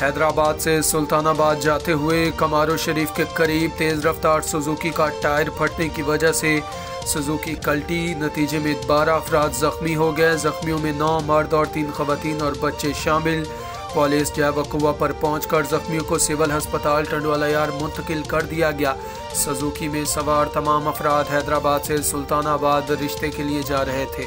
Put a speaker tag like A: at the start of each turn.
A: हैदराबाद से सुल्तानाबाद जाते हुए कमारो शरीफ के करीब तेज़ रफ्तार सुजुकी का टायर फटने की वजह से सुजुकी कल्टी। नतीजे में 12 अफराद ज़ख्मी हो गए। ज़ख्मियों में 9 मर्द और 3 ख़वातीन और बच्चे शामिल। पुलिस जैवकुवा पर पहुंचकर ज़ख्मियों को सिविल अस्पताल टंडवालायार मुंतकिल कर दिया गया। सुजुकी में सवार तमाम अफराद हैदराबाद से सुल्तानाबाद रिश्ते के लिए जा रहे थे।